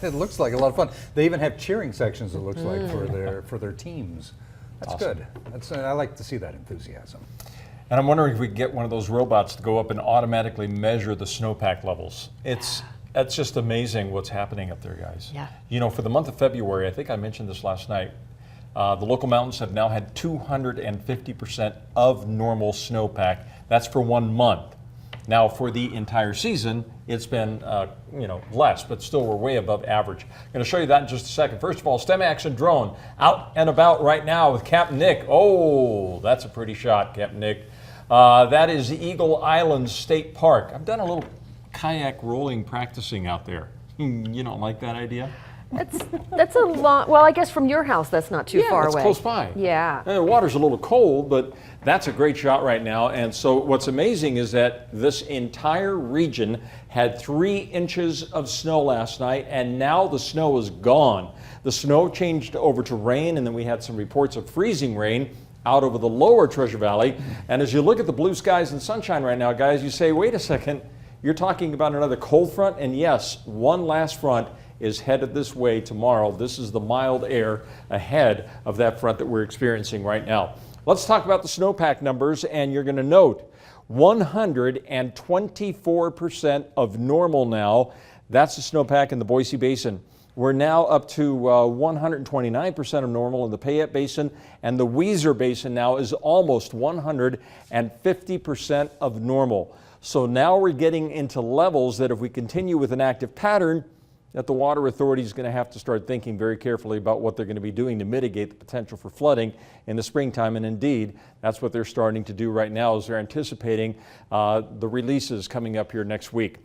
It looks like a lot of fun. They even have cheering sections, it looks like, for their teams. That's awesome. Good. I like to see that enthusiasm. And I'm wondering if we could get one of those robots to go up and automatically measure the snowpack levels. That's just amazing what's happening up there, guys. Yeah. You know, for the month of February, I think I mentioned this last night, the local mountains have now had 250% of normal snowpack. That's for 1 month. Now, for the entire season, it's been less, but still we're way above average. I'm going to show you that in just a second. First of all, STEM Action Drone out and about right now with Captain Nick. Oh, that's a pretty shot, Captain Nick. That is Eagle Island State Park. I've done a little kayak rolling practicing out there. You don't like that idea? That's a long, well, I guess from your house that's not too far away. Yeah, it's close by. Yeah. And the water's a little cold, but that's a great shot right now. And so what's amazing is that this entire region had 3 inches of snow last night, and now the snow is gone. The snow changed over to rain, and then we had some reports of freezing rain out over the lower Treasure Valley. And as you look at the blue skies and sunshine right now, guys, you say, wait a second, you're talking about another cold front? And yes, one last front is headed this way tomorrow. This is the mild air ahead of that front that we're experiencing right now. Let's talk about the snowpack numbers, and you're going to note 124% of normal now. That's the snowpack in the Boise Basin. We're now up to 129% of normal in the Payette Basin, and the Weiser Basin now is almost 150% of normal. So now we're getting into levels that if we continue with an active pattern, that the Water Authority is going to have to start thinking very carefully about what they're going to be doing to mitigate the potential for flooding in the springtime. And indeed, that's what they're starting to do right now, as they're anticipating the releases coming up here next week.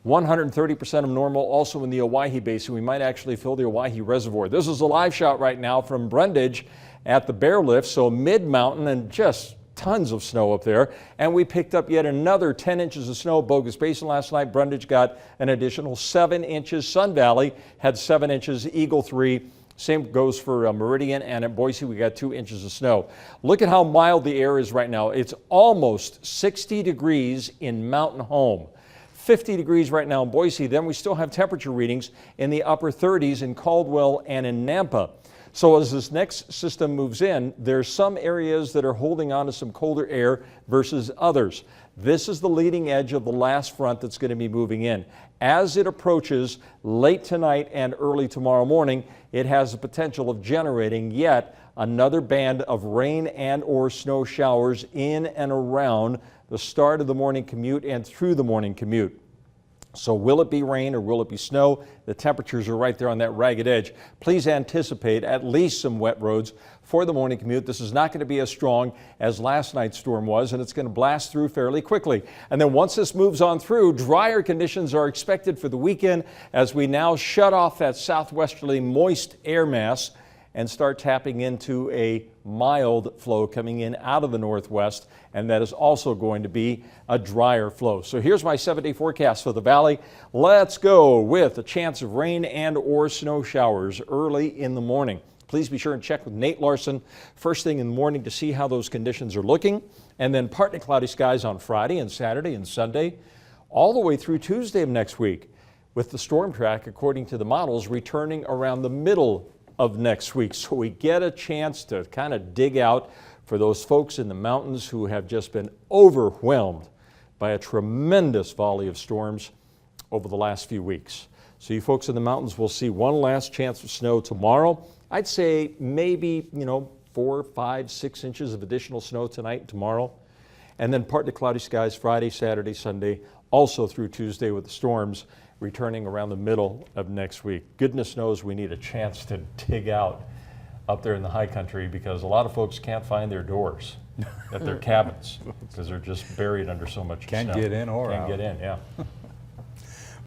130% of normal also in the Owyhee Basin. We might actually fill the Owyhee Reservoir. This is a live shot right now from Brundage at the Bear Lift, so mid-mountain, and just tons of snow up there. And we picked up yet another 10 inches of snow. Bogus Basin last night. Brundage got an additional 7 inches. Sun Valley had 7 inches. Eagle 3. Same goes for Meridian, and at Boise we got 2 inches of snow. Look at how mild the air is right now. It's almost 60 degrees in Mountain Home. 50 degrees right now in Boise. Then we still have temperature readings in the upper 30s in Caldwell and in Nampa. So as this next system moves in, there's some areas that are holding on to some colder air versus others. This is the leading edge of the last front that's going to be moving in. As it approaches late tonight and early tomorrow morning, it has the potential of generating yet another band of rain and or snow showers in and around the start of the morning commute and through the morning commute. So will it be rain or will it be snow? The temperatures are right there on that ragged edge. Please anticipate at least some wet roads for the morning commute. This is not going to be as strong as last night's storm was, and it's going to blast through fairly quickly. And then once this moves on through, drier conditions are expected for the weekend as we now shut off that southwesterly moist air mass and start tapping into a mild flow coming in out of the northwest, and that is also going to be a drier flow. So here's my 7-day forecast for the valley. Let's go with a chance of rain and or snow showers early in the morning. Please be sure and check with Nate Larson first thing in the morning to see how those conditions are looking, and then partly cloudy skies on Friday and Saturday and Sunday, all the way through Tuesday of next week, with the storm track, according to the models, returning around the middle of next week. So we get a chance to kind of dig out for those folks in the mountains who have just been overwhelmed by a tremendous volley of storms over the last few weeks. So you folks in the mountains will see one last chance of snow tomorrow. I'd say maybe, 4, 5, 6 inches of additional snow tonight and tomorrow. And then partly cloudy skies Friday, Saturday, Sunday, also through Tuesday with the storms returning around the middle of next week. Goodness knows we need a chance to dig out up there in the high country, because a lot of folks can't find their doors at their cabins because they're just buried under so much snow. Can't get in or out. Can't get in, yeah.